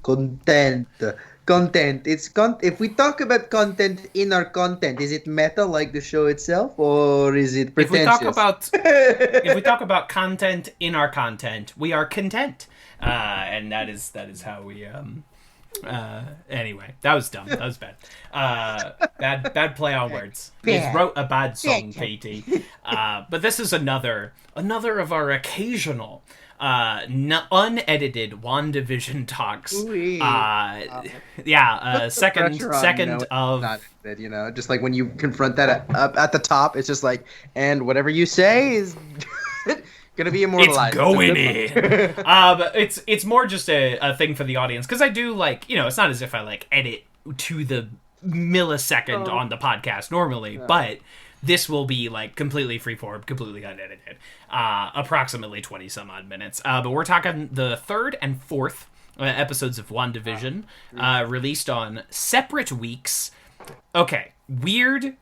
Content. Content. If we talk about content in our content, is it meta like the show itself, or is it pretentious? If we talk about content in our content, we are content, and that is how we. Anyway, that was dumb. That was bad. Bad play on words. You wrote a bad song, PT. But this is another of our occasional unedited WandaVision talks. Second of not edited, just like when you confront that at the top, it's just like, and whatever you say is gonna be immortalized. It's going in. But it's more just a thing for the audience, because I do it's not as if I edit to the millisecond on the podcast normally, but this will be completely freeform, completely unedited, approximately 20 some odd minutes. But we're talking the third and fourth episodes of WandaVision, released on separate weeks. Okay, weird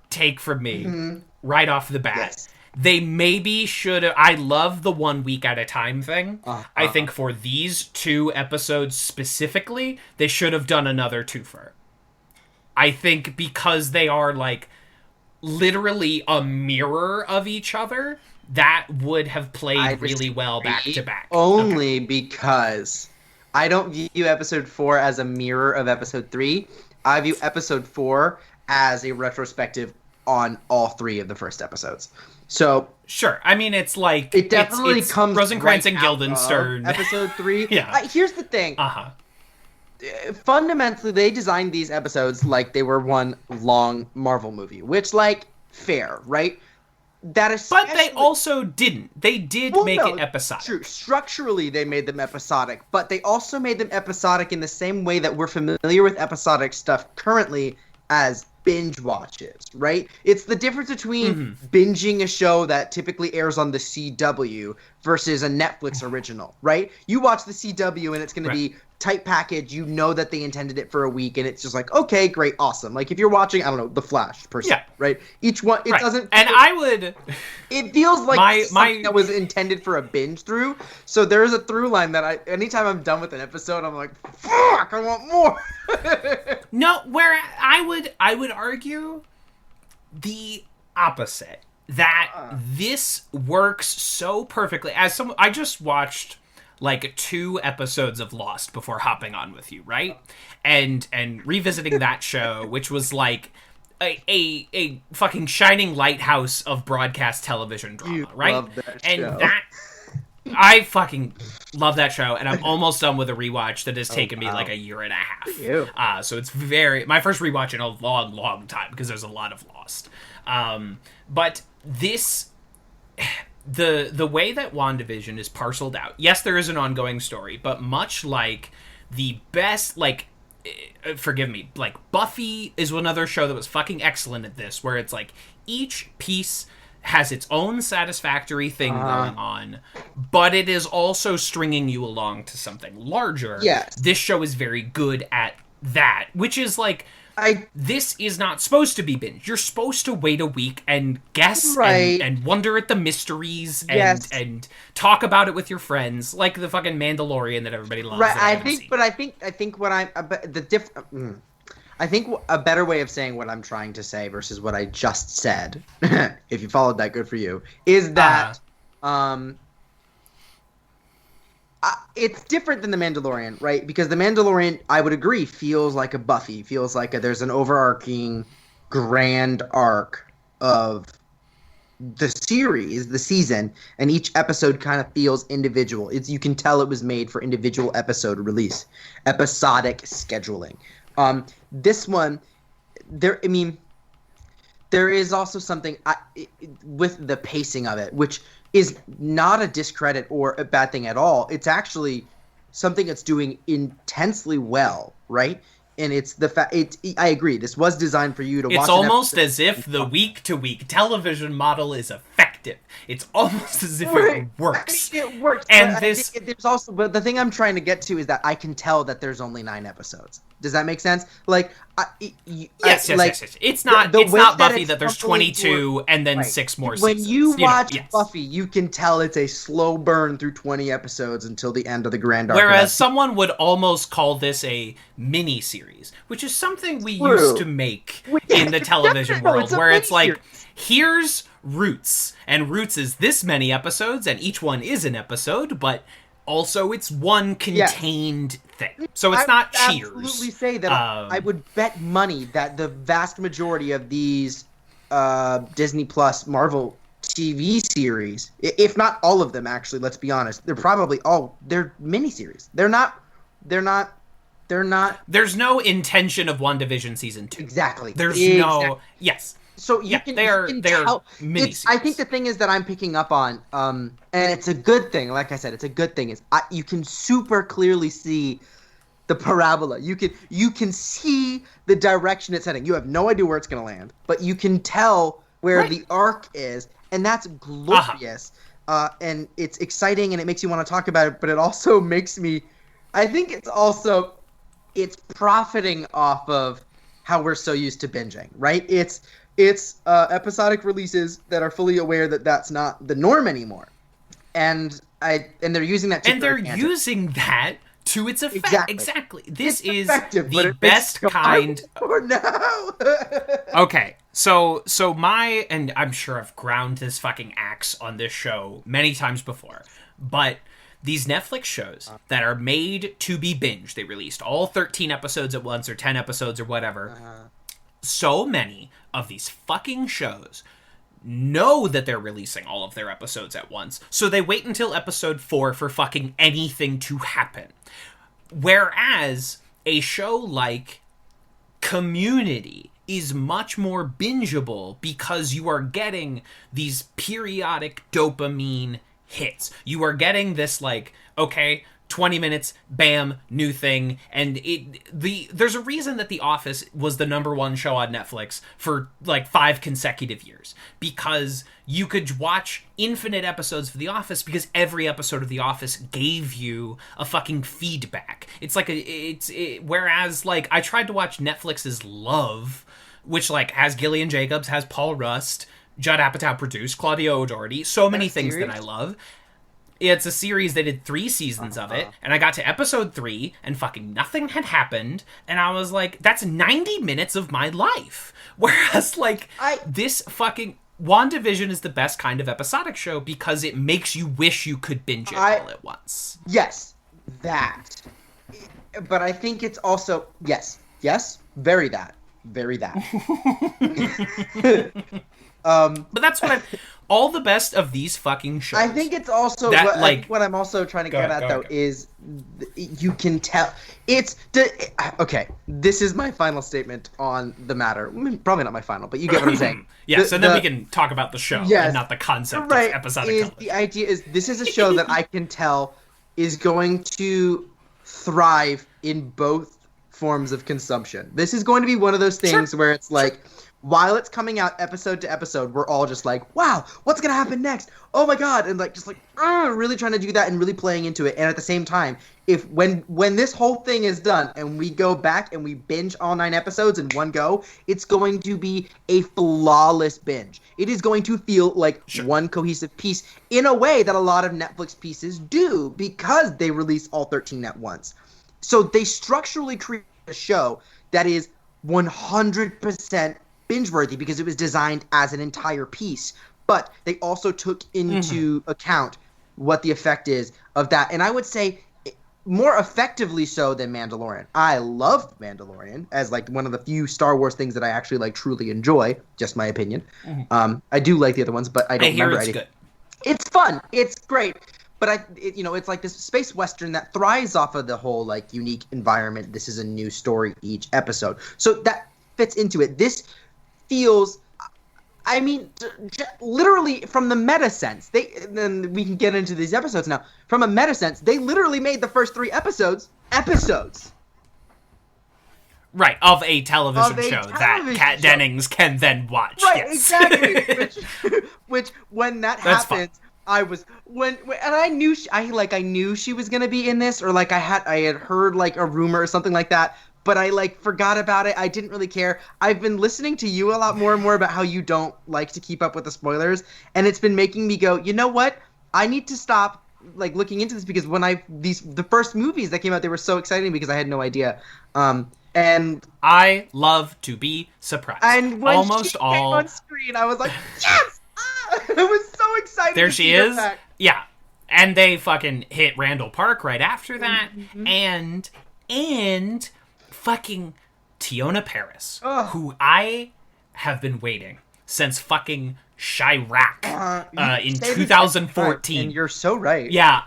take from me right off the bat. Yes. They maybe should have... I love the 1 week at a time thing. I think for these two episodes specifically, they should have done another twofer. I think because they are, literally a mirror of each other, that would have played really well back to back. Only because I don't view episode 4 as a mirror of episode 3. I view episode 4 as a retrospective on all 3 of the first episodes. So sure, I mean it's it definitely comes Rosencrantz and Guildenstern. Episode 3. Yeah. Here's the thing. Fundamentally, they designed these episodes like they were one long Marvel movie, which fair, right? But they also didn't. They did make it episodic. True. Structurally, they made them episodic, but they also made them episodic in the same way that we're familiar with episodic stuff currently as binge watches, right? It's the difference between binging a show that typically airs on the CW versus a Netflix original, right? You watch the CW and it's going to be tight package. You know that they intended it for a week, and it's just okay, great, awesome. If you're watching, I don't know, The Flash, per se, right? Each one, it doesn't... And I would... It feels like something that was intended for a binge through. So there is a through line that anytime I'm done with an episode, I'm like, fuck, I want more. No, where I would argue the opposite. That this works so perfectly. I just watched 2 episodes of Lost before hopping on with you, right? And revisiting that show, which was a fucking shining lighthouse of broadcast television drama, right? Love that and show. I fucking love that show, and I'm almost done with a rewatch that has taken me a year and a half. So it's my first rewatch in a long, long time, because there's a lot of Lost. But this... The way that WandaVision is parceled out, yes, there is an ongoing story, but much like the best, forgive me, Buffy is another show that was fucking excellent at this, where it's each piece has its own satisfactory thing going on, but it is also stringing you along to something larger. Yes. This show is very good at that, which is this is not supposed to be binge. You're supposed to wait a week and guess and wonder at the mysteries and talk about it with your friends, like the fucking Mandalorian that everybody loves. Right. I think what I'm I think a better way of saying what I'm trying to say versus what I just said, if you followed that, good for you, is that it's different than The Mandalorian, right? Because The Mandalorian, I would agree, feels like a Buffy. Feels like there's an overarching grand arc of the series, the season, and each episode kind of feels individual. You can tell it was made for individual episode release. Episodic scheduling. This one, there is also something with the pacing of it, which is not a discredit or a bad thing at all. It's actually something that's doing intensely well, right? And it's the fact. I agree. This was designed for you to watch. It's almost as if the week-to-week television model is effective. effective. It's almost as if Right. it works. I mean, it works. And but this, there's also, but the thing I'm trying to get to is that I can tell that there's only 9 episodes. Does that make sense? Like, yes. It's not. It's not Buffy that there's 22 and then 6 more when seasons. you watch yes. Buffy, you can tell it's a slow burn through 20 episodes until the end of the grand arc. Whereas someone would almost call this a mini series, which is something we used to make in the television world, where it's like, here's Roots, and Roots is this many episodes, and each one is an episode, but also it's one contained thing. So it's not Cheers. I would absolutely say that I would bet money that the vast majority of these Disney Plus Marvel TV series, if not all of them, actually, let's be honest, they're miniseries. They're not. There's no intention of WandaVision season 2. Exactly. There's no. Yes. So you can tell. Miniseries. I think the thing is that I'm picking up on, and it's a good thing. Like I said, it's a good thing. You can super clearly see the parabola. You can see the direction it's heading. You have no idea where it's going to land, but you can tell where the arc is, and that's glorious. And it's exciting, and it makes you want to talk about it. But it also makes me. I think it's profiting off of how we're so used to binging, right? It's episodic releases that are fully aware that that's not the norm anymore, and they're using that. And they're using that to its effect. Exactly. This is the best kind. For now. Okay, so and I'm sure I've ground this fucking axe on this show many times before, but these Netflix shows that are made to be binged, they released all 13 episodes at once or 10 episodes or whatever. So many of these fucking shows know that they're releasing all of their episodes at once, so they wait until episode 4 for fucking anything to happen. Whereas a show like Community is much more bingeable because you are getting these periodic dopamine hits. You are getting this, like, okay, 20 minutes, bam, new thing, and there's a reason that The Office was the #1 show on Netflix for like 5 consecutive years, because you could watch infinite episodes of The Office because every episode of The Office gave you a fucking feedback. It's like whereas like I tried to watch Netflix's Love, which like has Gillian Jacobs, has Paul Rust, Judd Apatow produced, Claudia O'Doherty, so many things that I love. It's a series. They did 3 seasons of it, and I got to episode 3, and fucking nothing had happened, and I was like, that's 90 minutes of my life. Whereas, like, this fucking WandaVision is the best kind of episodic show because it makes you wish you could binge it all at once. Yes, that. But I think it's also, yes, very that. But that's what all the best of these fucking shows. I think it's also that, what I'm also trying to get at is you can tell okay. This is my final statement on the matter. Probably not my final, but you get what I'm saying. Yes, and then we can talk about the show and not the concept of episodic television. The idea is this is a show that I can tell is going to thrive in both forms of consumption. This is going to be one of those things where it's like, while it's coming out episode to episode, we're all just like, wow, what's going to happen next? Oh my God. And like, just like, really trying to do that and really playing into it. And at the same time, when this whole thing is done and we go back and we binge all 9 episodes in one go, it's going to be a flawless binge. It is going to feel like one cohesive piece in a way that a lot of Netflix pieces do because they release all 13 at once. So they structurally create a show that is 100% binge-worthy because it was designed as an entire piece, but they also took into account what the effect is of that, and I would say more effectively so than Mandalorian. I love Mandalorian as like one of the few Star Wars things that I actually like truly enjoy, just my opinion. I do like the other ones, but I don't remember anything. Good. It's fun, it's great, but it's like this space western that thrives off of the whole like unique environment. This is a new story each episode, so that fits into it. This feels, I mean, literally from the meta sense, then we can get into these episodes now. From a meta sense, they literally made the first 3 episodes. Right, of a television show that Kat Dennings can then watch. Right, exactly. Which when that That's happens, fun. I was and I knew I knew she was gonna be in this, or like I had heard like a rumor or something like that, but I like forgot about it. I didn't really care. I've been listening to you a lot more and more about how you don't like to keep up with the spoilers, and it's been making me go, you know what? I need to stop like looking into this, because when the first movies that came out, they were so exciting because I had no idea. And I love to be surprised. when Almost she came all. on screen, I was like, yes! I was so excited. There to she see her is. back. Yeah. And they fucking hit Randall Park right after that. And fucking Tiona Paris, who I have been waiting since fucking Chirac in 2014. And you're so right. Yeah.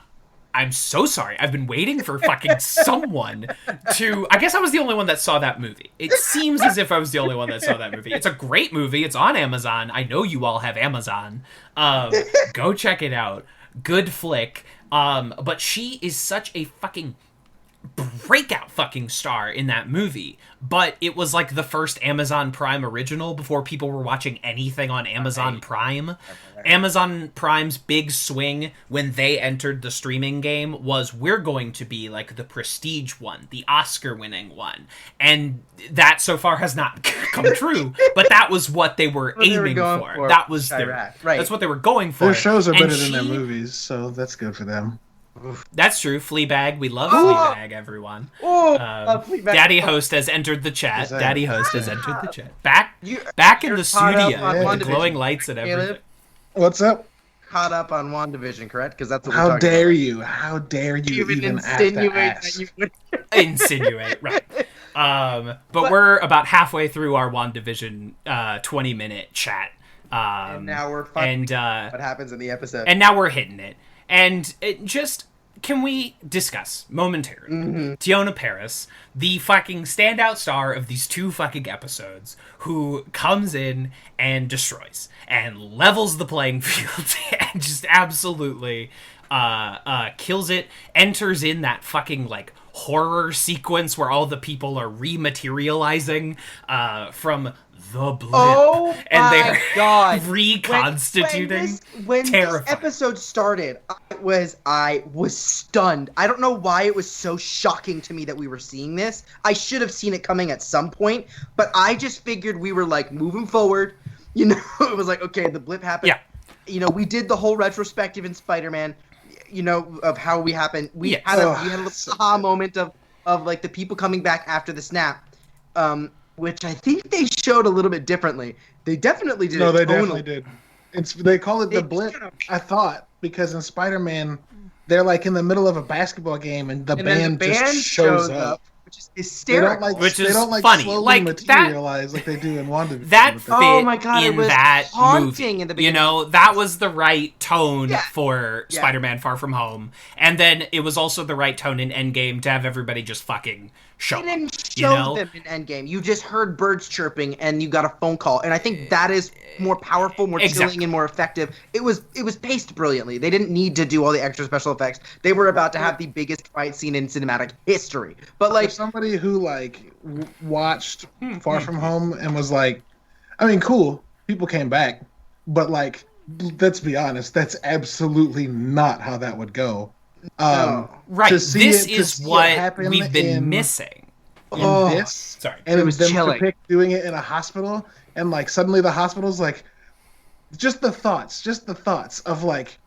I'm so sorry. I've been waiting for fucking someone to... I guess I was the only one that saw that movie. It seems as if I was the only one that saw that movie. It's a great movie. It's on Amazon. I know you all have Amazon. Go check it out. Good flick. But she is such a fucking breakout fucking star in that movie. But it was like the first Amazon Prime original before people were watching anything on Amazon Prime. Amazon Prime's big swing when they entered the streaming game was, we're going to be like the prestige one, the Oscar-winning one. And that so far has not come true, but that was what they were aiming for. That was that's what they were going for. Their shows are better than their movies, so that's good for them. That's true. Fleabag. We love Fleabag, everyone. Fleabag. Daddy Host has entered the chat. Daddy Host has entered the chat. Back in the studio with the glowing lights and everything. Caleb, what's up? Caught up on WandaVision, correct? Because that's what How dare you? How dare you even insinuate ask? that you would... Insinuate, right. But we're about halfway through our WandaVision 20-minute chat. And now we're finding what happens in the episode. And now we're hitting it. And can we discuss momentarily Tiona Paris, the fucking standout star of these two fucking episodes, who comes in and destroys and levels the playing field and just absolutely kills it, enters in that fucking like horror sequence where all the people are rematerializing from the blip, and they're reconstituting. When this episode started, I was stunned. I don't know why it was so shocking to me that we were seeing this. I should have seen it coming at some point, but I just figured we were like moving forward. You know, it was like, okay, the blip happened. Yeah. You know, we did the whole retrospective in Spider-Man, you know, of how we happened. We had a little aha moment of like the people coming back after the snap. Which I think they showed a little bit differently. They definitely did. No, they definitely did. They call it the blip, I thought, because in Spider-Man, they're like in the middle of a basketball game and the band just shows up. Which is hysterical. They don't like funny. Slowly like materialize like they do in WandaVision. That fit oh my God, in it was that movie. In the beginning. You know, that was the right tone for Spider-Man Far From Home. And then it was also the right tone in Endgame to have everybody just fucking show up. You didn't show them in Endgame. You just heard birds chirping and you got a phone call. And I think that is more powerful, more chilling, and more effective. It was paced brilliantly. They didn't need to do all the extra special effects. They were about to have the biggest fight scene in cinematic history. But like, for somebody who like watched Far From Home and was like, I mean, cool, people came back, but like, let's be honest, that's absolutely not how that would go. Right. This is what we've been missing. Sorry. And it was them doing it in a hospital, and like suddenly the hospital's like, just the thoughts of like,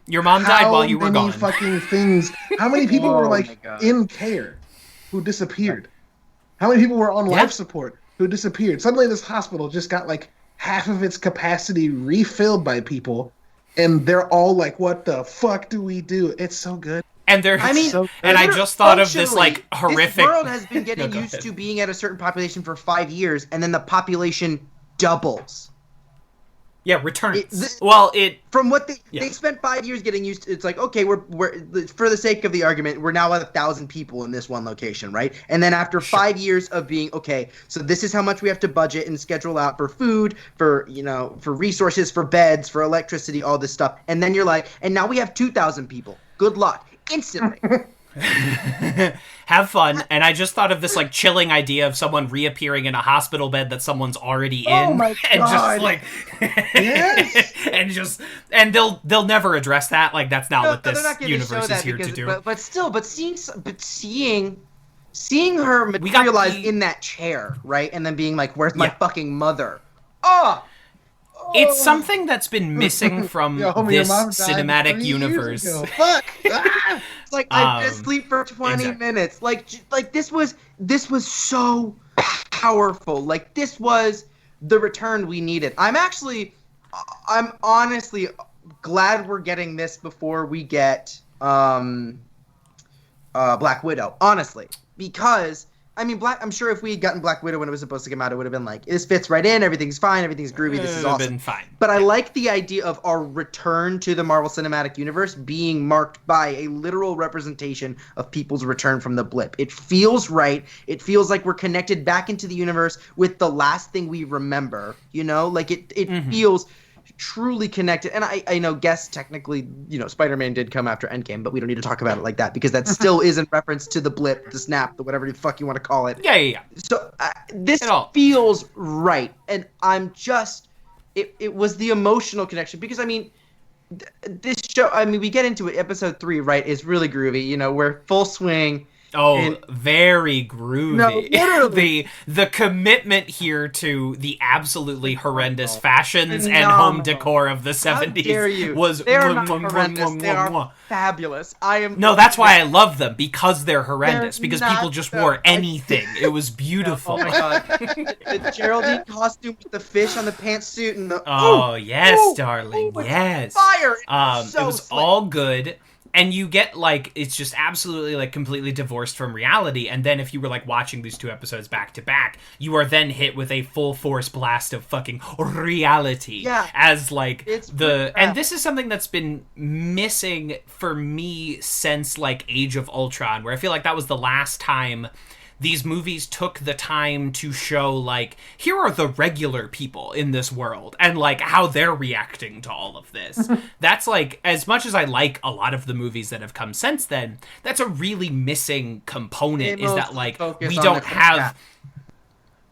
your mom died while you were gone. How many fucking things? How many people were like in care who disappeared? How many people were on life support who disappeared? Suddenly this hospital just got like half of its capacity refilled by people, and they're all like, what the fuck do we do? It's so good. And I just thought of this like horrific. This world has been getting used to being at a certain population for 5 years, and then the population doubles. Yeah, returns. From what they spent 5 years getting used to. It's like, okay, we're for the sake of the argument, we're now at 1,000 people in this one location, right? And then after 5 years of being okay, so this is how much we have to budget and schedule out for food, for resources, for beds, for electricity, all this stuff. And then you're like, and now we have 2,000 people. Good luck, instantly. Have fun. And I just thought of this like chilling idea of someone reappearing in a hospital bed that someone's already in. Oh my and God. just like Yes. and they'll never address that. Like that's not what they're this not gonna universe show that is here because, to do. But seeing her materialize in that chair, right, and then being like, "Where's my fucking mother?" Oh, it's something that's been missing from this cinematic universe. Fuck! Ah! It's like I've been asleep for 20 minutes. Like this was so powerful. Like this was the return we needed. I'm honestly glad we're getting this before we get Black Widow. Honestly, because I mean, I'm sure if we had gotten Black Widow when it was supposed to come out, it would have been like, this fits right in, everything's fine, everything's groovy, this is awesome. Been fine. But I like the idea of our return to the Marvel Cinematic Universe being marked by a literal representation of people's return from the blip. It feels right. It feels like we're connected back into the universe with the last thing we remember, you know? Like, it feels truly connected. And I know, guess technically, you know, Spider-Man did come after Endgame, but we don't need to talk about it like that because that still is in reference to the blip, the snap, the whatever the fuck you want to call it. Yeah. So this feels right, and I'm just it was the emotional connection because I mean this show. I mean we get into it. Episode 3, right, is really groovy. You know, we're full swing. Oh, very groovy. No, literally. The commitment here to the absolutely horrendous fashions and home decor of the 70s was they are not horrendous. They are fabulous. No, that's why I love them, because they're horrendous, because people just wore anything. It was beautiful. Oh my god. The Geraldine costume with the fish on the pantsuit and the darling. Yes. Fire. It was all good. And you get, like, it's just absolutely, like, completely divorced from reality. And then if you were, like, watching these 2 episodes back to back, you are then hit with a full force blast of fucking reality. Yeah. As, like, and this is something that's been missing for me since, like, Age of Ultron, where I feel like that was the last time these movies took the time to show, like, here are the regular people in this world and, like, how they're reacting to all of this. That's, like, as much as I like a lot of the movies that have come since then, that's a really missing component, is that, like, we don't have...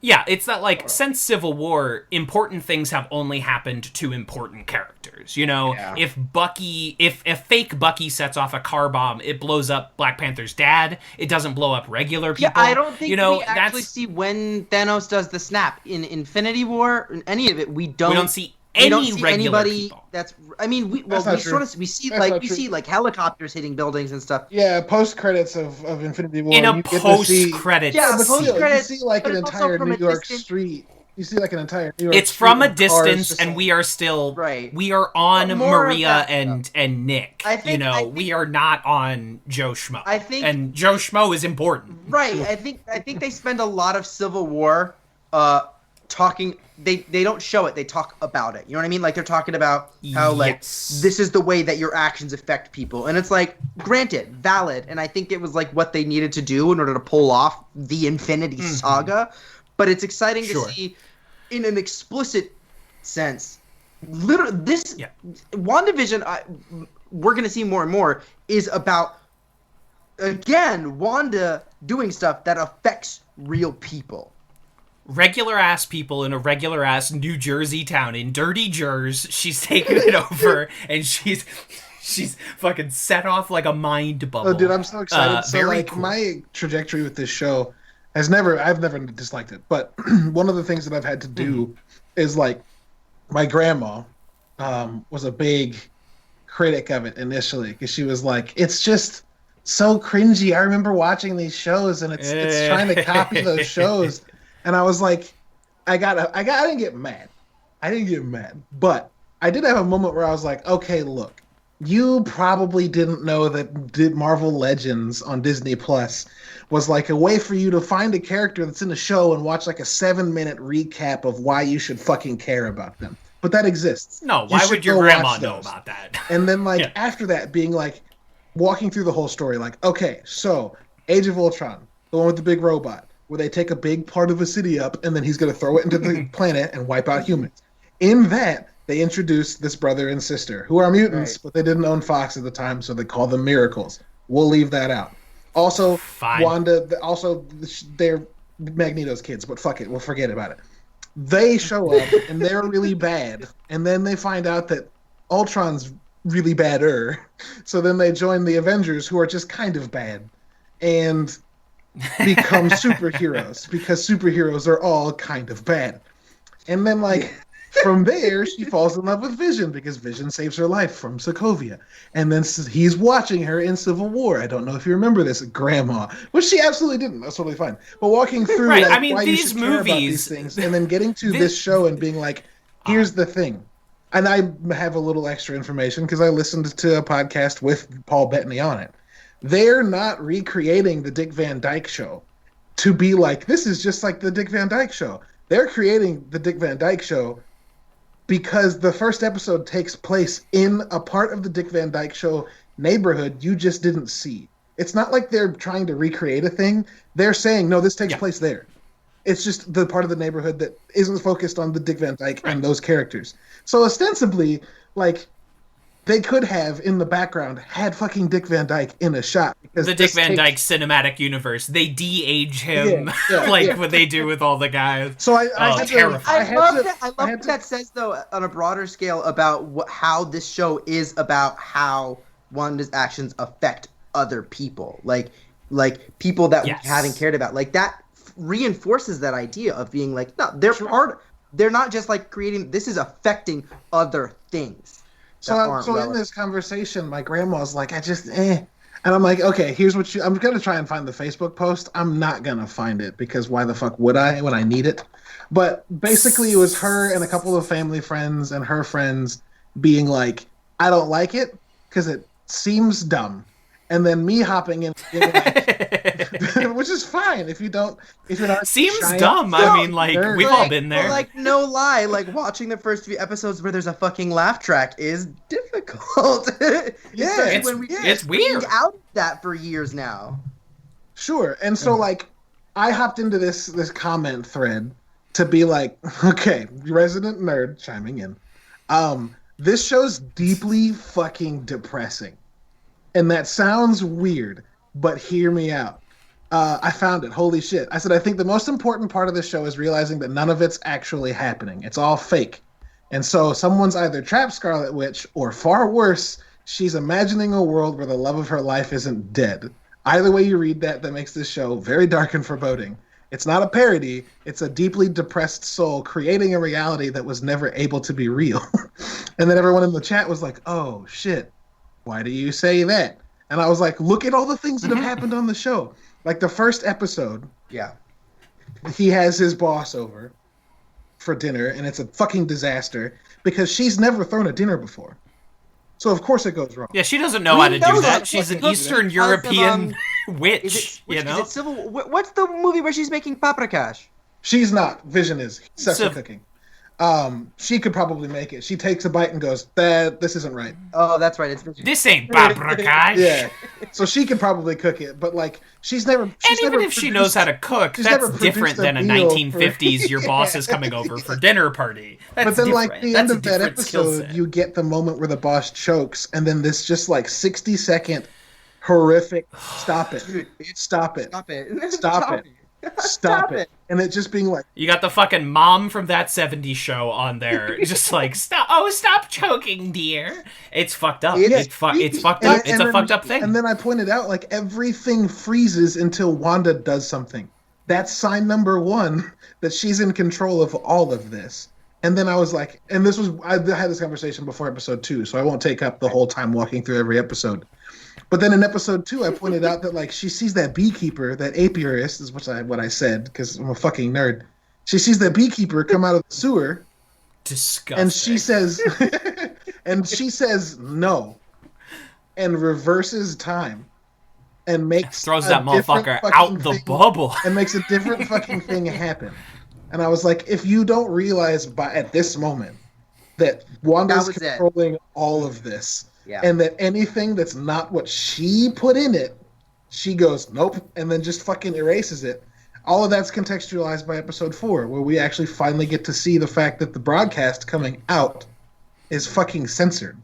Yeah, it's that, like, since Civil War, important things have only happened to important characters, you know? Yeah. If fake Bucky sets off a car bomb, it blows up Black Panther's dad, it doesn't blow up regular people. Yeah, I don't think we actually see when Thanos does the snap. In Infinity War, in any of it, we don't see anybody people. That's I mean we see like helicopters hitting buildings and stuff. Yeah, post credits of Infinity War. In a post credits. Yeah, but you see like an entire New York street. You see like an entire New York It's from a distance, and we are still we are on Maria and Nick. I think we are not on Joe Schmo. And Joe Schmo is important. Right. I think they spend a lot of Civil War talking. They don't show it, they talk about it, you know what I mean? Like they're talking about how like this is the way that your actions affect people, and it's like, granted, valid, and I think it was like what they needed to do in order to pull off the Infinity Saga, but it's exciting to see in an explicit sense literally this WandaVision we're gonna see more and more is about, again, Wanda doing stuff that affects real people. Regular ass people in a regular ass New Jersey town in Dirty Jers. She's taken it over, and she's fucking set off like a mind bubble. Oh, dude, I'm so excited. So like cool. My trajectory with this show I've never disliked it, but one of the things that I've had to do is like my grandma was a big critic of it initially because she was like, it's just so cringy. I remember watching these shows and it's trying to copy those shows. And I was like, I didn't get mad. But I did have a moment where I was like, okay, look, you probably didn't know that Marvel Legends on Disney Plus was like a way for you to find a character that's in a show and watch like a 7-minute recap of why you should fucking care about them. But that exists. No, why would your grandma know about that? And then like after that being like walking through the whole story, like, okay, so Age of Ultron, the one with the big robot, where they take a big part of a city up and then he's going to throw it into the planet and wipe out humans. In that, they introduced this brother and sister who are mutants, but they didn't own Fox at the time, so they call them Miracles. We'll leave that out. Also, Fine. Wanda. Also, they're Magneto's kids, but fuck it, we'll forget about it. They show up and they're really bad, and then they find out that Ultron's really badder. So then they join the Avengers, who are just kind of bad, and become superheroes because superheroes are all kind of bad. And then, like, from there, she falls in love with Vision because Vision saves her life from Sokovia. And then he's watching her in Civil War. I don't know if you remember this, Grandma, which she absolutely didn't. That's totally fine. But walking through Right, like, I mean, why these you should care about movies- these things, and then getting to this show and being like, here's the thing. And I have a little extra information because I listened to a podcast with Paul Bettany on it. They're not recreating the Dick Van Dyke Show to be like, this is just like the Dick Van Dyke Show. They're creating the Dick Van Dyke Show because the first episode takes place in a part of the Dick Van Dyke Show neighborhood you just didn't see. It's not like they're trying to recreate a thing. They're saying, no, this takes place there. It's just the part of the neighborhood that isn't focused on the Dick Van Dyke and those characters. So ostensibly, like, they could have, in the background, had fucking Dick Van Dyke in a shot. Because the Dick Van Dyke cinematic universe. They de-age him what they do with all the guys. So I terrifying. I love what that says, though, on a broader scale about how this show is about how Wanda's actions affect other people. Like people that we haven't cared about. Like, that reinforces that idea of being like, no, they're not just like creating, this is affecting other things. So in this conversation, my grandma's like, and I'm like, okay, here's what I'm going to try and find the Facebook post. I'm not going to find it because why the fuck would I when I need it? But basically it was her and a couple of family friends and her friends being like, I don't like it because it seems dumb. And then me hopping in, which is fine if you're not. Seems dumb. I mean, like, we've all been there. But, like, no lie, like, watching the first few episodes where there's a fucking laugh track is difficult. It's weird. Out of that for years now. Sure, and so like, I hopped into this comment thread to be like, okay, resident nerd chiming in. This show's deeply fucking depressing. And that sounds weird, but hear me out. I found it. Holy shit. I said, I think the most important part of this show is realizing that none of it's actually happening. It's all fake. And so someone's either trapped Scarlet Witch, or far worse, she's imagining a world where the love of her life isn't dead. Either way you read that makes this show very dark and foreboding. It's not a parody. It's a deeply depressed soul creating a reality that was never able to be real. And then everyone in the chat was like, oh, shit. Why do you say that? And I was like, look at all the things that have happened on the show. Like the first episode, he has his boss over for dinner, and it's a fucking disaster because she's never thrown a dinner before. So of course it goes wrong. Yeah, she doesn't know how to do that. She's an Eastern European witch, you know? What's the movie where she's making paprikash? She's not. Vision is. Sesame cooking. She could probably make it. She takes a bite and goes, this isn't right. Oh, that's right. It's Vision. This ain't paprikash. Yeah. So she could probably cook it, but like she's never. And even if she knows how to cook, that's different than a 1950s your boss is coming over for dinner party. That's but then different. like the that's end of that episode, you get the moment where the boss chokes, and then this just like 60-second horrific stop it. Dude, Stop it. Stop it. Stop it. Stop it. And it just being like, you got the fucking mom from That 70s Show on there, just like, stop choking, dear. It's fucked up. It's fucked up. It's a fucked up thing. And then I pointed out, like, everything freezes until Wanda does something. That's sign number one that she's in control of all of this. And then I was like, I had this conversation before episode 2, so I won't take up the whole time walking through every episode. But then in episode 2, I pointed out that like she sees that beekeeper, that apiarist is what I said because I'm a fucking nerd. She sees that beekeeper come out of the sewer. Disgusting. And she says no, and reverses time, and throws that motherfucker out the bubble, and makes a different fucking thing happen. And I was like, if you don't realize at this moment that Wanda's controlling all of this. Yeah. And that anything that's not what she put in it, she goes, nope, and then just fucking erases it. All of that's contextualized by episode 4, where we actually finally get to see the fact that the broadcast coming out is fucking censored.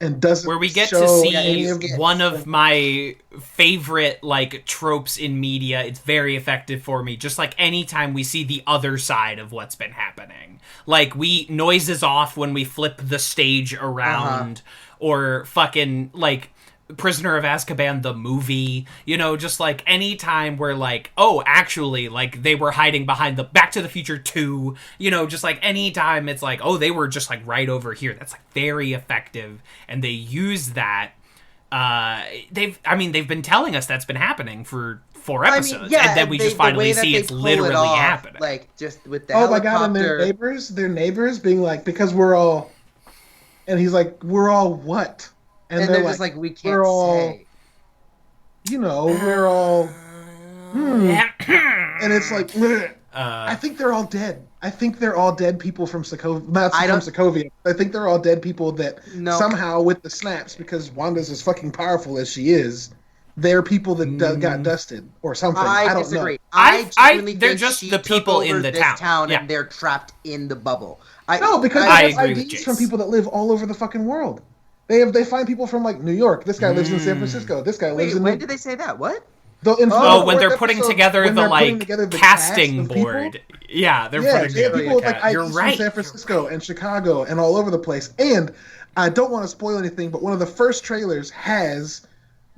and doesn't where we get to show see any of one of my favorite like tropes in media. It's very effective for me. Just like anytime we see the other side of what's been happening, like noises off when we flip the stage around, or fucking like Prisoner of Azkaban the movie, you know, just like any time where like, oh, actually, like they were hiding behind the Back to the Future 2, you know, just like any time it's like, oh, they were just like right over here. That's like very effective, and they use that. They've been telling us that's been happening for 4 episodes, and then we just finally see it's literally happening. Like just with the oh helicopter. my god, and their neighbors being like, because we're all, and he's like, we're all what? And they're just like, we can't say. You know, we're all. And it's like, I think they're all dead. I think they're all dead people from Sokovia. Not from Sokovia. I think they're all dead people that somehow with the snaps, because Wanda's as fucking powerful as she is, they're people that got dusted or something. I don't disagree. know. I they're just the people in the town. And they're trapped in the bubble. No, because I they have IDs from people that live all over the fucking world. They find people from like New York. This guy lives in San Francisco. This guy lives in. When did they say that? What? When they're putting together the casting board. Yeah, they're putting together people with, like, You're IDs right. from San Francisco and Chicago and all over the place. And I don't want to spoil anything, but one of the first trailers has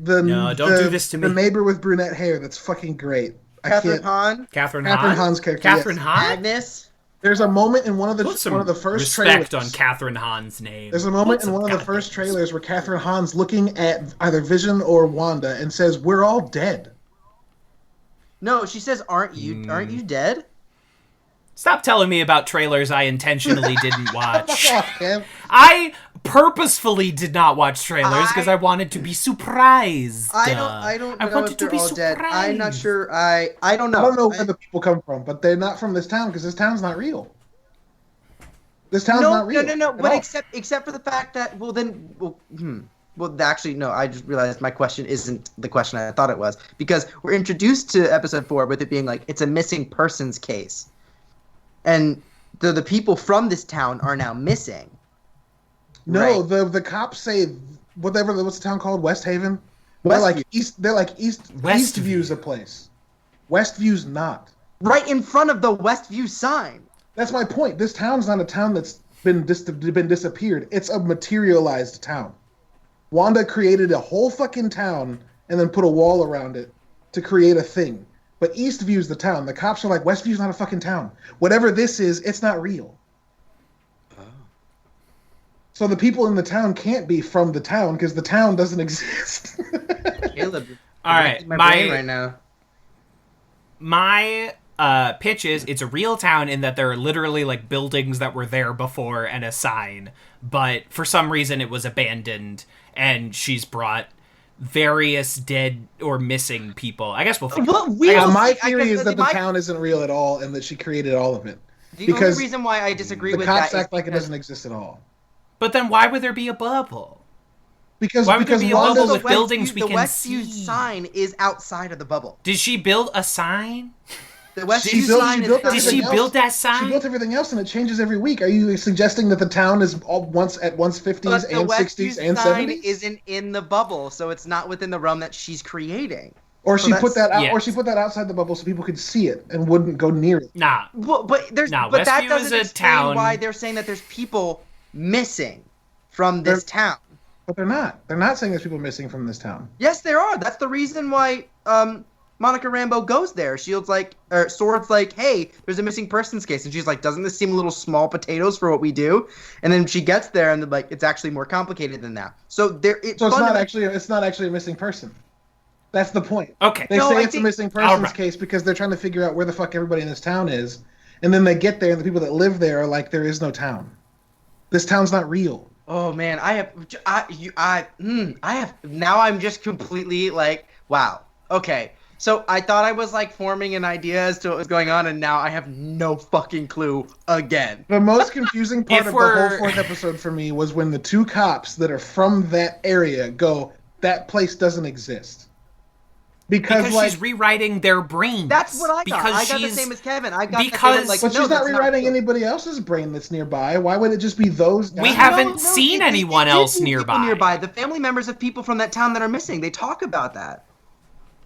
don't do this to me. The neighbor with brunette hair. That's fucking great. Catherine Hahn's character. Catherine yes. Hahn. Agnes. There's a moment in one of the first respect trailers. on Catherine Hahn's name. There's a moment in one of the first trailers where Catherine Hahn's looking at either Vision or Wanda and says, "We're all dead." No, she says, "Aren't you dead?" Stop telling me about trailers I intentionally didn't watch. Okay. I purposefully did not watch trailers because I wanted to be surprised. I don't know if they're all dead. I'm not sure. I don't know. I don't know where the people come from, but they're not from this town because this town's not real. This town's not real. No. But except for the fact that actually, no. I just realized my question isn't the question I thought it was, because we're introduced to episode 4 with it being like it's a missing persons case, and the people from this town are now missing. No, right. the cops say what's the town called? West Haven. They're like Eastview's a place. Westview's not. Right in front of the Westview sign. That's my point. This town's not a town that's been disappeared. It's a materialized town. Wanda created a whole fucking town and then put a wall around it to create a thing. But Eastview's the town. The cops are like, Westview's not a fucking town. Whatever this is, it's not real. So the people in the town can't be from the town because the town doesn't exist. Caleb, all right, my brain right now. My pitch is it's a real town in that there are literally like buildings that were there before and a sign, but for some reason it was abandoned, and she's brought various dead or missing people. I guess we'll think. My theory is that the town isn't real at all and that she created all of it. The only reason why I disagree with that is the cops act like it doesn't exist at all. But then why would there be a bubble? Why would there be a bubble with buildings we can see? The Westview sign is outside of the bubble. Did she build a sign? The Westview sign Did she build that sign? She built everything else, and it changes every week. Are you suggesting that the town is once 50s and 60s and 70s? The Westview sign isn't in the bubble, so it's not within the realm that she's creating. Or she put that out, or she put that outside the bubble so people could see it and wouldn't go near it. Nah. But that doesn't explain why they're saying that there's people missing from this town. But they're not. They're not saying there's people missing from this town. Yes, there are. That's the reason why Monica Rambeau goes there. Sword's like, hey, there's a missing persons case. And she's like, doesn't this seem a little small potatoes for what we do? And then she gets there and they're like, it's actually more complicated than that. So it's not actually a missing person. That's the point. Okay. They say it's a missing persons case because they're trying to figure out where the fuck everybody in this town is. And then they get there and the people that live there are like, there is no town. This town's not real. Oh man, now I'm just completely like, wow. Okay. So I thought I was like forming an idea as to what was going on, and now I have no fucking clue again. The most confusing part of the whole 4th episode for me was when the 2 cops that are from that area go, that place doesn't exist. Because like, she's rewriting their brains. That's what I got. Because I got the same as Kevin. I got because like, but no, she's not that's rewriting anybody else's brain that's nearby. Why would it just be those guys? We haven't seen anyone else nearby. The family members of people from that town that are missing. They talk about that.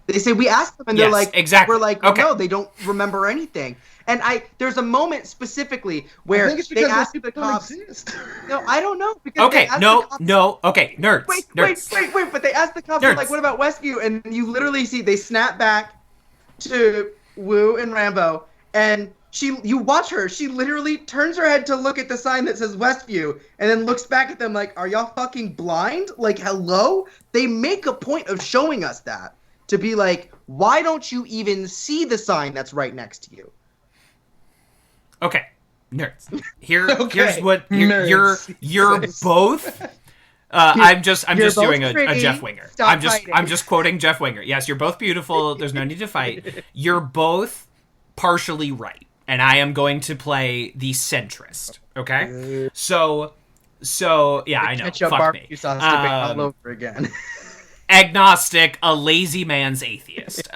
They say we asked them, and they're like, exactly. We're like, okay. No, they don't remember anything. And there's a moment specifically where they ask the cops. No, I don't know. Because okay, okay, nerds. Wait. But they ask the cops, like, what about Westview? And you literally see they snap back to Wu and Rambo, and you watch her. She literally turns her head to look at the sign that says Westview, and then looks back at them like, "Are y'all fucking blind? Like, hello?" They make a point of showing us that. To be like, why don't you even see the sign that's right next to you? Okay, nerds. Here's what you're both. I'm just doing a Jeff Winger. I'm just quoting Jeff Winger. Yes, you're both beautiful. There's no need to fight. You're both partially right, and I am going to play the centrist. Okay, so yeah, I know. Fuck me. All over again. Agnostic, a lazy man's atheist.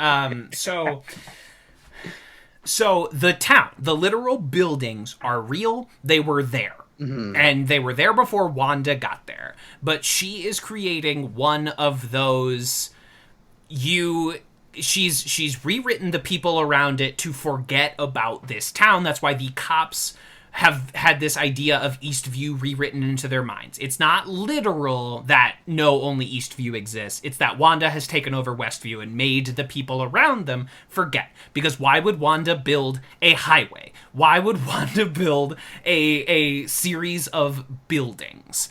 So the town, the literal buildings are real. They were there. Mm-hmm. And they were there before Wanda got there. But she is creating one of those she's rewritten the people around it to forget about this town. That's why the cops have had this idea of Eastview rewritten into their minds. It's not literal that only Eastview exists. It's that Wanda has taken over Westview and made the people around them forget. Because why would Wanda build a highway? Why would Wanda build a series of buildings?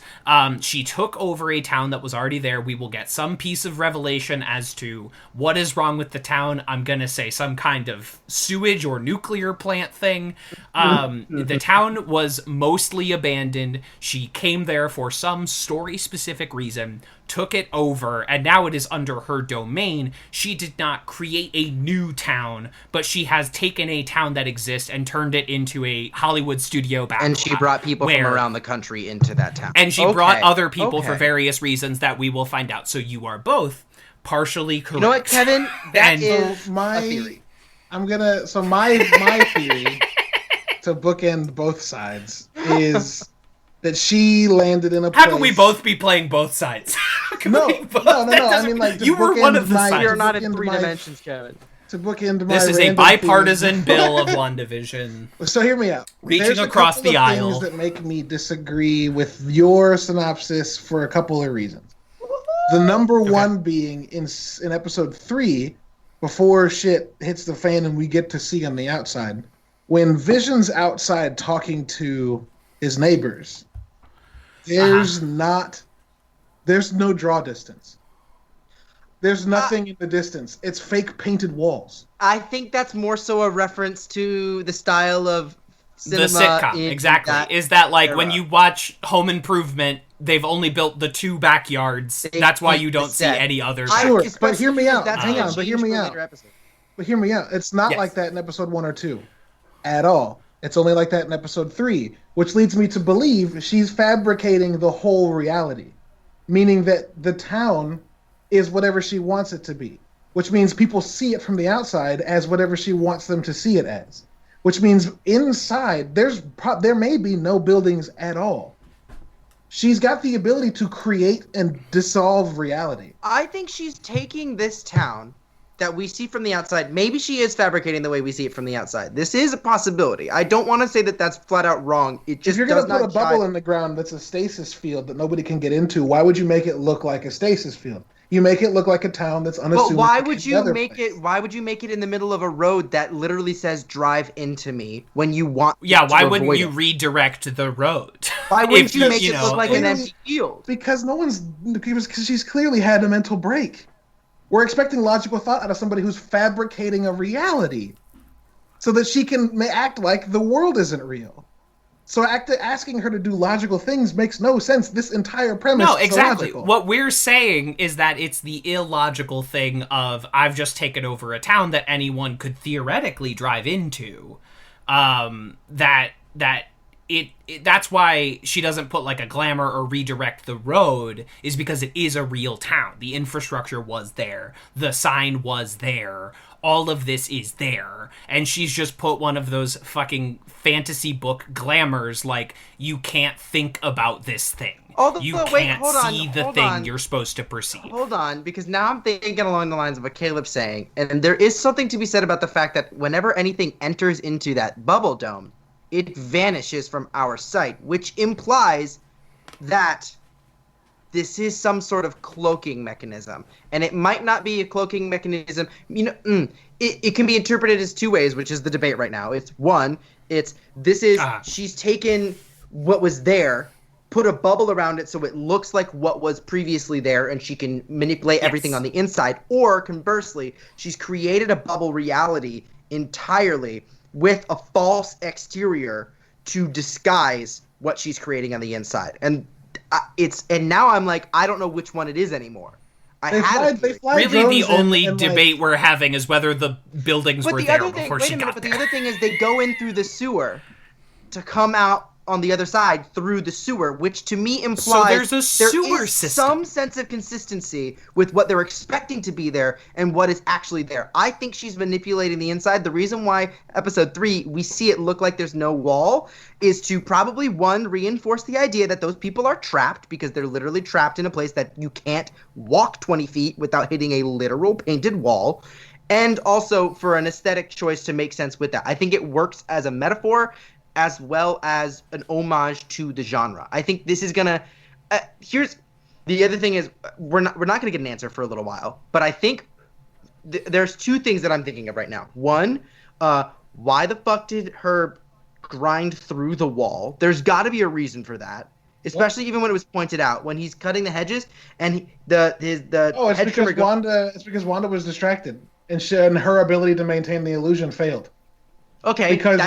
She took over a town that was already there. We will get some piece of revelation as to what is wrong with the town. I'm going to say some kind of sewage or nuclear plant thing. The town was mostly abandoned. She came there for some story-specific reason, took it over, and now it is under her domain. She did not create a new town, but she has taken a town that exists and turned it into a Hollywood studio backlot. And she brought people from around the country into that town. And she brought other people for various reasons that we will find out. So you are both partially correct. You know what, Kevin? That is my theory. My theory to bookend both sides is that she landed in a place... How can we both be playing both sides? No. I mean, like, you were one of the sides. You're not in three dimensions, Kevin. To bookend my... This is a bipartisan bill of WandaVision. So hear me out. Reaching across the aisle. Things that make me disagree with your synopsis for a couple of reasons. The number one being in episode 3, before shit hits the fan and we get to see on the outside, when Vision's outside talking to his neighbors, there's no draw distance. There's nothing in the distance. It's fake painted walls. I think that's more so a reference to the style of cinema. The sitcom, exactly. Is that like era. When you watch Home Improvement, they've only built the 2 backyards. That's why you don't see any other. Sure, but hear me out. Hang on, but hear me out. It's not like that in episode 1 or 2 at all. It's only like that in episode 3, which leads me to believe she's fabricating the whole reality, meaning that the town is whatever she wants it to be, which means people see it from the outside as whatever she wants them to see it as, which means inside there may be no buildings at all. She's got the ability to create and dissolve reality. I think she's taking this town that we see from the outside. Maybe she is fabricating the way we see it from the outside. This is a possibility. I don't want to say that that's flat out wrong. It just if you're going to put a bubble in the ground that's a stasis field that nobody can get into, why would you make it look like a stasis field? You make it look like a town that's unassuming. But why would you make it? Why would you make it in the middle of a road that literally says "drive into me" when you want? Yeah, why wouldn't you redirect the road? Why wouldn't you make it look like an empty field? Because she's clearly had a mental break. We're expecting logical thought out of somebody who's fabricating a reality so that she can act like the world isn't real. So asking her to do logical things makes no sense. This entire premise is exactly. illogical. What we're saying is that it's the illogical thing of I've just taken over a town that anyone could theoretically drive into. That that's why she doesn't put like a glamour or redirect the road, is because it is a real town. The infrastructure was there, the sign was there, all of this is there, and she's just put one of those fucking fantasy book glamours, like, you can't think about this thing. You can't see the thing you're supposed to perceive. Hold on, because now I'm thinking along the lines of what Caleb's saying, and there is something to be said about the fact that whenever anything enters into that bubble dome, it vanishes from our sight, which implies that this is some sort of cloaking mechanism. And it might not be a cloaking mechanism. It can be interpreted as two ways, which is the debate right now. It's one, she's taken what was there, put a bubble around it so it looks like what was previously there, and she can manipulate everything on the inside. Or conversely, she's created a bubble reality entirely with a false exterior to disguise what she's creating on the inside. And now I'm like, I don't know which one it is anymore. Really, the only debate we're having is whether the buildings were there before she got there. But the other thing is they go in through the sewer to come out on the other side through the sewer, which to me implies there's a sewer system. Some sense of consistency with what they're expecting to be there and what is actually there. I think she's manipulating the inside. The reason why episode 3 we see it look like there's no wall is to probably, one, reinforce the idea that those people are trapped, because they're literally trapped in a place that you can't walk 20 feet without hitting a literal painted wall. And also for an aesthetic choice to make sense with that. I think it works as a metaphor as well as an homage to the genre. I think this is gonna. Here's the other thing is we're not gonna get an answer for a little while. But I think there's two things that I'm thinking of right now. One, why the fuck did her grind through the wall? There's got to be a reason for that. Especially even when it was pointed out when he's cutting the hedges and it's because Wanda was distracted and her ability to maintain the illusion failed. Okay, because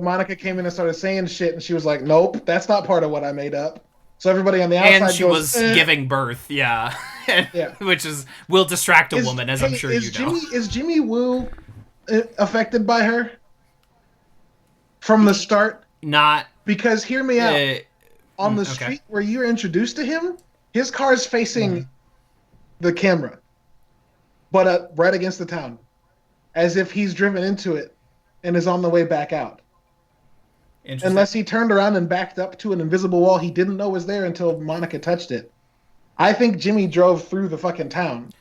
Monica came in and started saying shit, and she was like, "Nope, that's not part of what I made up." So everybody on the outside and she was giving birth, which will distract a woman, as I'm sure you know. Is Jimmy Woo affected by her from the start? Not because hear me out. On the street where you're introduced to him, his car is facing the camera, but right against the town, as if he's driven into it and is on the way back out. Unless he turned around and backed up to an invisible wall he didn't know was there until Monica touched it. I think Jimmy drove through the fucking town.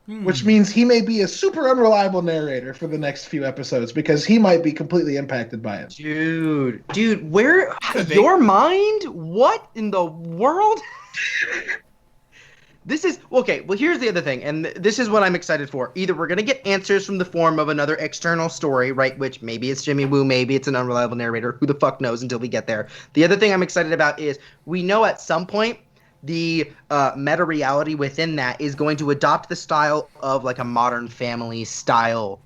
Which means he may be a super unreliable narrator for the next few episodes, because he might be completely impacted by it. Dude, where... Your mind? What in the world? This is... Okay, well, here's the other thing, and this is what I'm excited for. Either we're going to get answers from the form of another external story, right, which maybe it's Jimmy Woo, maybe it's an unreliable narrator. Who the fuck knows until we get there. The other thing I'm excited about is we know at some point the meta-reality within that is going to adopt the style of, like, a Modern Family style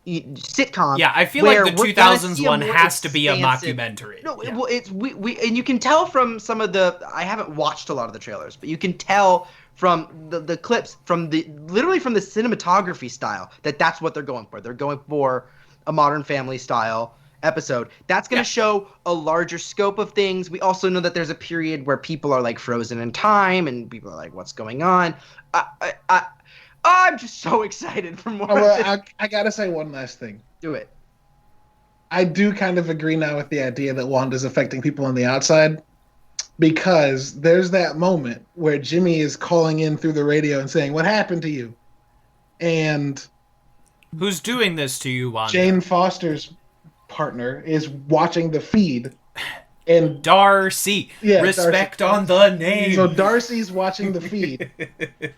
sitcom. Yeah, I feel like the 2000s one has to be a mockumentary. No, well, it's we and you can tell from some of the. I haven't watched a lot of the trailers, but you can tell from the clips, from literally from the cinematography style, that's what they're going for. They're going for a Modern Family style episode. That's going to show a larger scope of things. We also know that there's a period where people are like frozen in time, and people are like, "What's going on?" I'm just so excited for more. I gotta say one last thing. Do it. I do kind of agree now with the idea that Wanda's affecting people on the outside, because there's that moment where Jimmy is calling in through the radio and saying, "What happened to you?" And who's doing this to you, Wanda? Jane Foster's partner is watching the feed. And Darcy, respect Darcy. On the name. So Darcy's watching the feed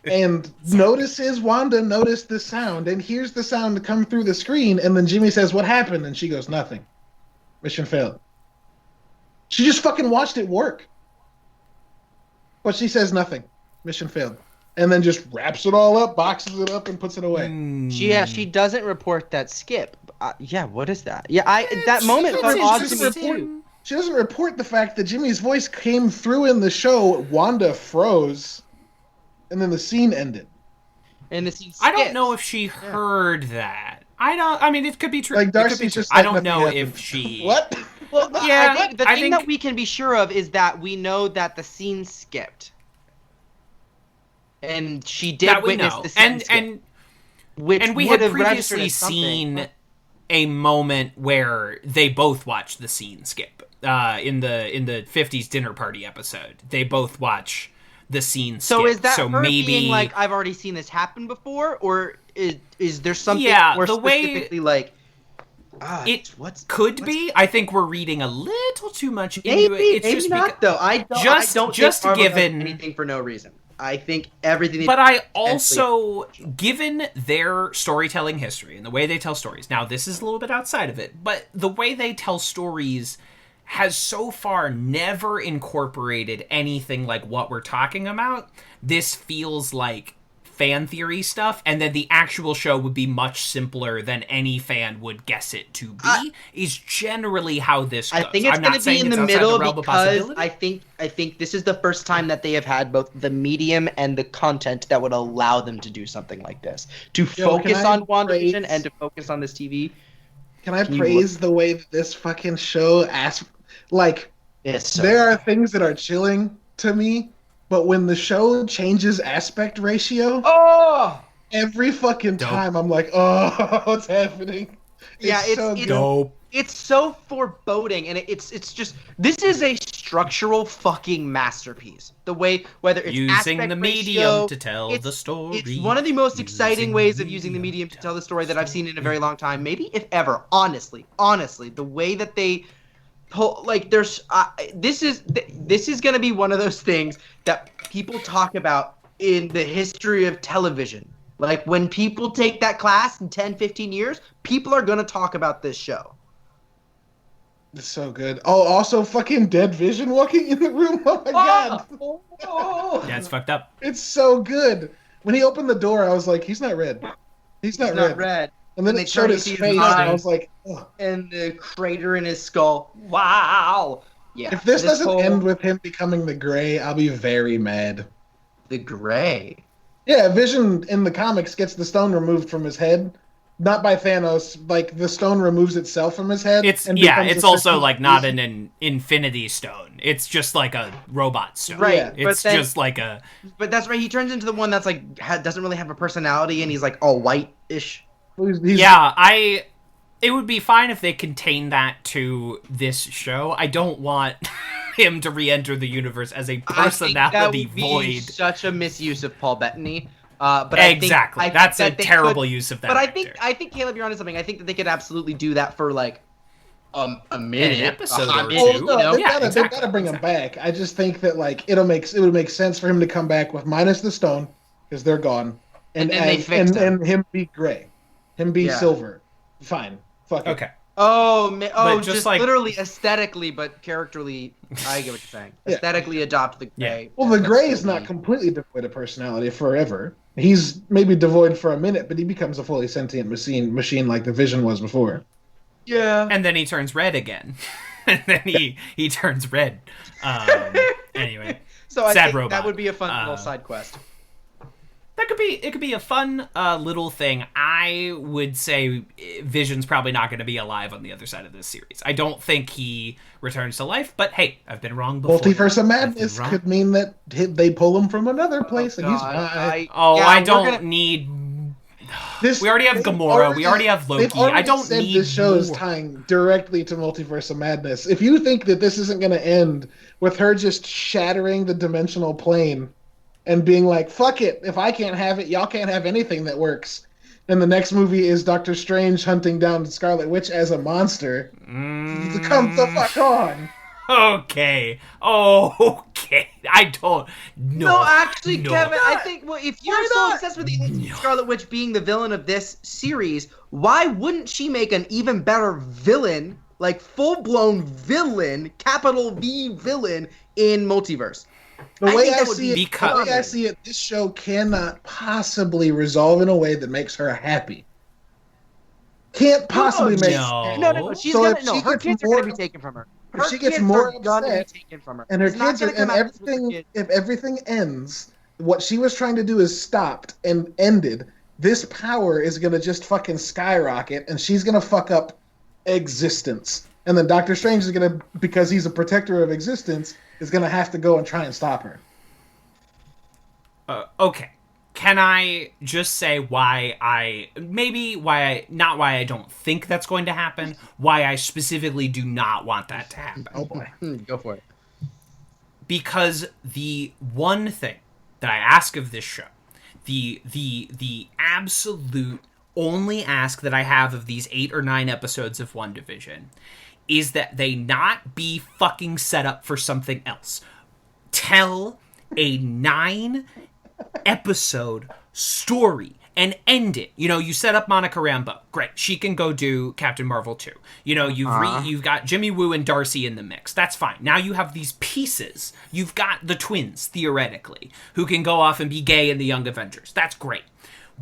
and notices Wanda noticed the sound and hears the sound come through the screen. And then Jimmy says, "What happened?" And she goes, "Nothing. Mission failed." She just fucking watched it work. But she says nothing. Mission failed. And then just wraps it all up, boxes it up, and puts it away. She doesn't report that skip. What is that? That moment felt odd to me too. She doesn't report the fact that Jimmy's voice came through in the show. Wanda froze, and then the scene ended. And the scene skips. I don't know if she heard that. I mean, it could be true. Like Darcy's just. I don't know if she. What? Well, Yeah, I think the I thing think- that we can be sure of is that we know that the scene skipped, and she did that we witness know, the scene and skip, which we would had have registered previously as something. seen a moment where they both watched the scene skip. In the 50s dinner party episode, they both watch the scene skip. So is that so her maybe being like, I've already seen this happen before, or is there something more the way specifically like? it what's be? I think we're reading a little too much into maybe it. It's maybe just not though. I don't just think Marvel does given anything for no reason. I think everything. But I also, given their storytelling history and the way they tell stories, now this is a little bit outside of it, but the way they tell stories has so far never incorporated anything like what we're talking about. This feels like fan theory stuff, and then the actual show would be much simpler than any fan would guess it to be, is generally how this goes. I think it's going to be in the middle because I think this is the first time that they have had both the medium and the content that would allow them to do something like this. To focus on WandaVision and to focus on this TV. Can I praise the way that this fucking show there are things that are chilling to me, but when the show changes aspect ratio, every fucking time I'm like, oh, what's happening? It's so dope. It's so foreboding, and it's just, this is a structural fucking masterpiece. The way, whether it's using aspect the medium ratio, to tell the story. It's one of the most exciting ways of using the medium to tell the story that I've seen in a very long time, maybe if ever. Honestly, the way that they pull, like, there's this is going to be one of those things that people talk about in the history of television. Like, when people take that class in 10, 15 years, people are going to talk about this show. It's so good. Oh, also fucking Dead Vision walking in the room. Oh my god. Yeah, it's fucked up. It's so good. When he opened the door, I was like, he's not red. He's not red. And then it showed his face, and I was like, oh. And the crater in his skull. Wow. Yeah. If this doesn't end with him becoming the Gray, I'll be very mad. The Gray? Yeah, Vision in the comics gets the stone removed from his head. Not by Thanos, like the stone removes itself from his head. It's also like not an Infinity Stone. It's just like a robot stone. Right. It's just like a. But that's right. He turns into the one that's like doesn't really have a personality, and he's like all white-ish. It would be fine if they contained that to this show. I don't want him to re-enter the universe as a personality void. Such a misuse of Paul Bettany. But exactly, that's a terrible use of that. But actor. I think Caleb, you're onto something. I think that they could absolutely do that for like a minute, an episode or two. They gotta bring him back. I just think that like it would make sense for him to come back with minus the stone because they're gone, and him be Gray, him be Silver. Fine, fuck it. Okay. Just just like literally aesthetically, but characterly, I get what you're saying. Aesthetically adopt the Gray. Yeah. Well, the Gray is not completely devoid of personality forever. He's maybe devoid for a minute, but he becomes a fully sentient machine like the Vision was before. Yeah. And then he turns red again. And then he turns red. Anyway. So I think robot. that would be a fun little side quest. It could be a fun little thing. I would say Vision's probably not going to be alive on the other side of this series. I don't think he returns to life, but hey, I've been wrong before. Multiverse of Madness could mean that they pull him from another place and he's fine. I don't need... we already have Gamora. We already have Loki. I don't need this show is tying directly to Multiverse of Madness. If you think that this isn't going to end with her just shattering the dimensional plane and being like, fuck it, if I can't have it, y'all can't have anything that works. Then the next movie is Doctor Strange hunting down Scarlet Witch as a monster. Come the fuck on. Okay. I don't... No, actually, Kevin, I think, if you're so obsessed with the Scarlet Witch being the villain of this series, why wouldn't she make an even better villain, like full-blown villain, capital V villain, in Multiverse? The way I see it, this show cannot possibly resolve in a way that makes her happy. Can't possibly make sense. No. Her kids are going to be taken from her. If she gets more upset, and her kids if everything ends, what she was trying to do is stopped and ended. This power is going to just fucking skyrocket, and she's going to fuck up existence. and then Doctor Strange is gonna, because he's a protector of existence, is gonna have to go and try and stop her. Okay. Can I just say why I don't think that's going to happen, why I specifically do not want that to happen? Oh boy. Go for it. Because the one thing that I ask of this show, the absolute only ask that I have of these 8 or 9 episodes of WandaVision is that they not be fucking set up for something else. Tell a 9 episode story and end it. You know, you set up Monica Rambeau. Great. She can go do Captain Marvel 2. You know, you've got Jimmy Woo and Darcy in the mix. That's fine. Now you have these pieces. You've got the twins, theoretically, who can go off and be gay in the Young Avengers. That's great.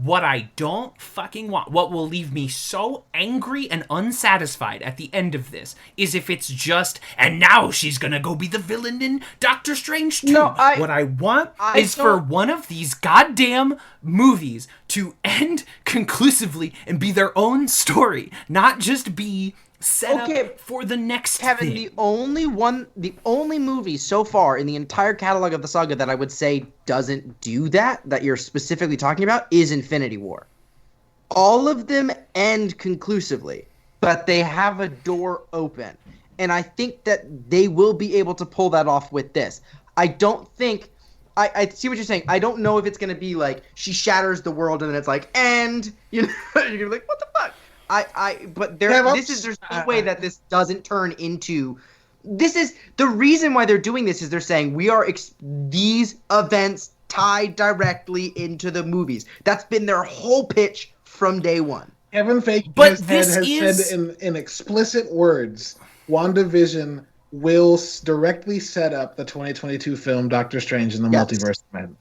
What I don't fucking want, what will leave me so angry and unsatisfied at the end of this, is if it's just, and now she's gonna go be the villain in Doctor Strange 2. What I want is for one of these goddamn movies to end conclusively and be their own story, not just be set up for the next Kevin, thing. the only movie so far in the entire catalog of the saga that I would say doesn't do that you're specifically talking about, is Infinity War. All of them end conclusively, but they have a door open. And I think that they will be able to pull that off with this. I don't think... I see what you're saying. I don't know if it's going to be like, she shatters the world and then it's like, and... You know, you're going to be like, what the fuck? But there's no way that this doesn't turn into. This is the reason why they're doing this. Is they're saying we are these events tied directly into the movies. That's been their whole pitch from day one. Kevin Feige has said in explicit words, WandaVision will directly set up the 2022 film Doctor Strange in the Multiverse of Madness.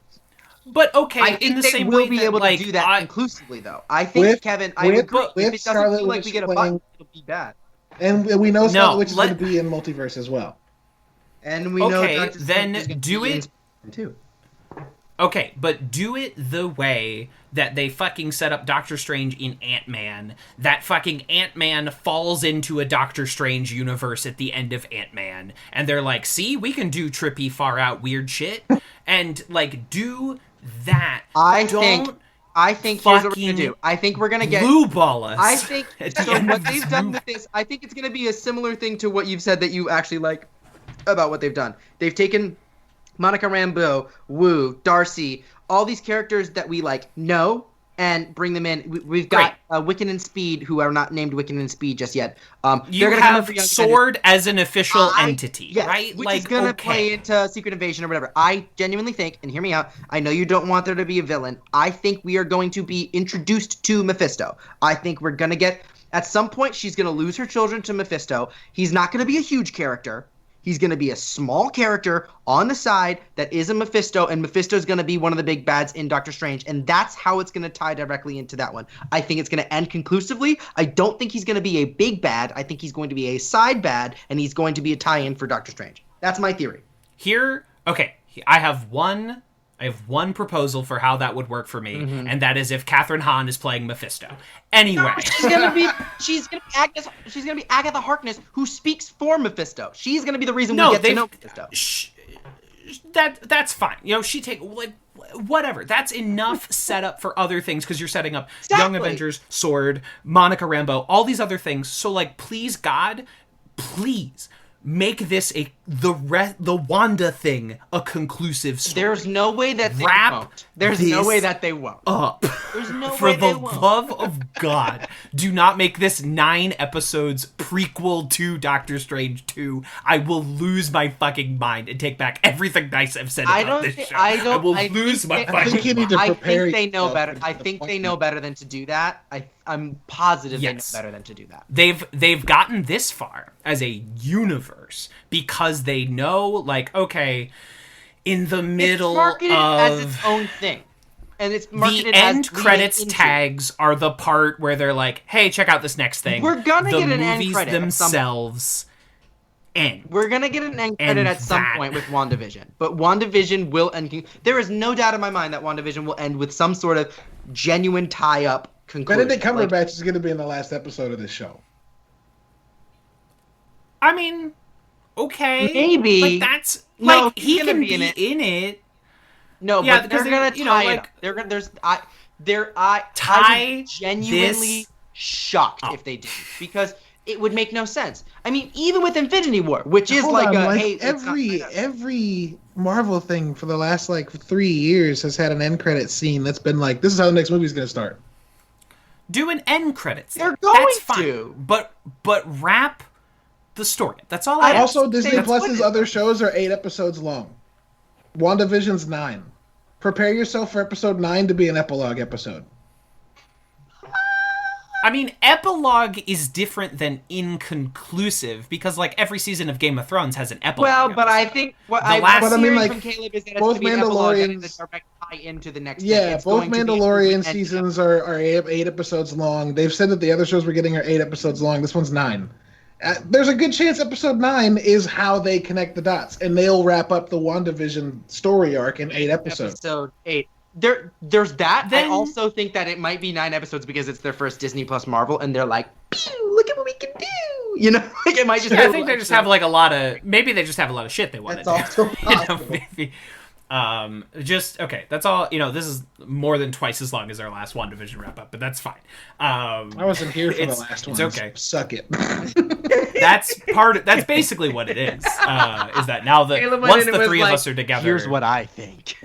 But okay, in the same way we'll be able to do that conclusively, though. I think, Kevin, I agree. If it doesn't feel like we get a button, it'll be bad. And we know Scarlet Witch is going to be in Multiverse as well. And we know Dr. Then do it too. Okay, but do it the way that they fucking set up Doctor Strange in Ant-Man. That fucking Ant-Man falls into a Doctor Strange universe at the end of Ant-Man. And they're like, see, we can do trippy, far out, weird shit. And, like, do that. I think here's what we're gonna do. I think we're gonna get blue ball us. I think so. What they've done with this, I think it's gonna be a similar thing to what you've said that you actually like about what they've done. They've taken Monica Rambeau, Wu, Darcy, all these characters that we like know, and bring them in. We've got Wiccan and Speed, who are not named Wiccan and Speed just yet. You have Sword as an official entity, right? Which is going to play into Secret Invasion or whatever. I genuinely think, and hear me out, I know you don't want there to be a villain. I think we are going to be introduced to Mephisto. I think we're going to get, at some point, she's going to lose her children to Mephisto. He's not going to be a huge character. He's going to be a small character on the side that is a Mephisto, and Mephisto's going to be one of the big bads in Doctor Strange, and that's how it's going to tie directly into that one. I think it's going to end conclusively. I don't think he's going to be a big bad. I think he's going to be a side bad, and he's going to be a tie-in for Doctor Strange. That's my theory. I have one proposal for how that would work for me, and that is if Catherine Hahn is playing Mephisto. Anyway, no, she's gonna be Agatha Harkness, who speaks for Mephisto. She's gonna be the reason we get to know Mephisto. That's fine. You know, whatever. That's enough setup for other things, because you're setting up Young Avengers, Sword, Monica Rambeau, all these other things. So, like, please, God, please make this the Wanda thing a conclusive story. There's no way that they won't. There's no way that they won't. There's no For way the love of God, do not make this 9 episodes prequel to Doctor Strange 2. I will lose my fucking mind and take back everything nice I've said about this show. I will lose my fucking mind. I think they know better. I think they know better than to do that. I'm positive they know better than to do that. They've gotten this far as a universe because they know, like, okay, in the middle it's marketed of as its own thing. And it's marketed the end as credits tags are the part where they're like, hey, check out this next thing. We're gonna get an end credit. The movies themselves end. We're gonna get an end credit at some point with WandaVision. But WandaVision will end. There is no doubt in my mind that WandaVision will end with some sort of genuine tie-up conclusion. Benedict Cumberbatch is gonna be in the last episode of this show. I mean, okay, maybe. like that's No, like he's he gonna can be in it. No, Yeah, but but they're gonna tie it up. They're gonna. I would genuinely shocked if they didn't, because it would make no sense. I mean, even with Infinity War, which is every Marvel thing for the last like 3 years has had an end credit scene that's been like, this is how the next movie's gonna start. Do an end credits. They're going That's fine. to, but wrap the story. That's all I I also ask. Disney Plus's other shows are 8 episodes long. WandaVision's 9. Prepare yourself for episode 9 to be an epilogue episode. I mean, epilogue is different than inconclusive, because like every season of Game of Thrones has an epilogue. Well, but I think what I'm hearing from Caleb is that it's both going to be an epilogue and Mandalorians it's a direct tie into the next. Yeah, thing. both Mandalorian seasons are 8 episodes long. They've said that the other shows we're getting are 8 episodes long. This one's 9. There's a good chance episode 9 is how they connect the dots, and they'll wrap up the WandaVision story arc in 8 episodes. Episode 8. There's that. Then, I also think that it might be 9 episodes because it's their first Disney Plus Marvel, and they're like, pew, look at what we can do. You know, like it might just. I think they just have like a lot of. Maybe they just have a lot of shit they want to do. That's also possible. Maybe. Just okay. That's all. This is more than twice as long as our last WandaVision wrap up, but that's fine. I wasn't here for the last one. It's okay. Suck it. That's basically what it is. Is that now that once the three of us are together? Here's what I think.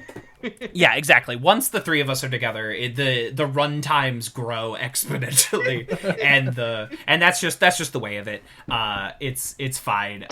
Yeah, exactly. Once the three of us are together, the run times grow exponentially, and that's just the way of it. It's fine.